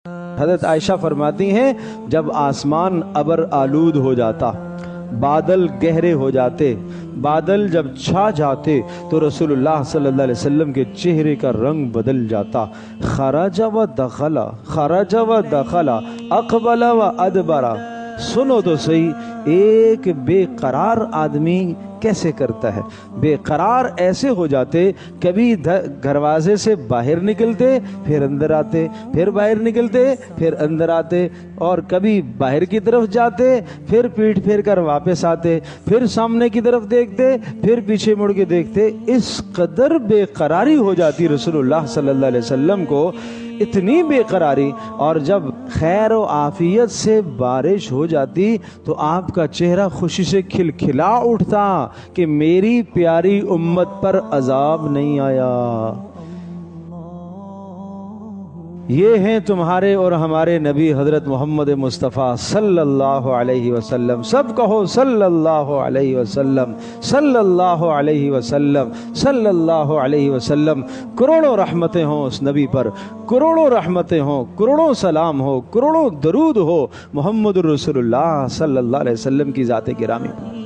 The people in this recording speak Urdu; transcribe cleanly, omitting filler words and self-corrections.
حضرت عائشہ فرماتی ہیں جب آسمان ابر آلود ہو جاتا، بادل گہرے ہو جاتے، بادل جب چھا جاتے تو رسول اللہ صلی اللہ علیہ وسلم کے چہرے کا رنگ بدل جاتا۔ خرج و دخل، خرج و دخل، اقبل و ادبر۔ سنو تو صحیح، ایک بے قرار آدمی کیسے کرتا ہے؟ بے قرار ایسے ہو جاتے، کبھی دروازے سے باہر نکلتے پھر اندر آتے، پھر باہر نکلتے پھر اندر آتے، اور کبھی باہر کی طرف جاتے پھر پیٹھ پھیر کر واپس آتے، پھر سامنے کی طرف دیکھتے پھر پیچھے مڑ کے دیکھتے۔ اس قدر بے قراری ہو جاتی رسول اللہ صلی اللہ علیہ وسلم کو، اتنی بے قراری، اور جب خیر و عافیت سے بارش ہو جاتی تو آپ کا چہرہ خوشی سے کھلکھلا اٹھتا کہ میری پیاری امت پر عذاب نہیں آیا۔ یہ ہیں تمہارے اور ہمارے نبی حضرت محمد مصطفیٰ صلی اللہ علیہ وسلم۔ سب کہو صلی اللہ علیہ وسلم، صلی اللہ علیہ وسلم، صلی اللہ علیہ وسلم۔ کروڑوں رحمتیں ہوں اس نبی پر، کروڑوں رحمتیں ہوں، کروڑوں سلام ہو، کروڑوں درود ہو محمد الرسول اللہ صلی اللہ علیہ وسلم کی ذات گرامی پر۔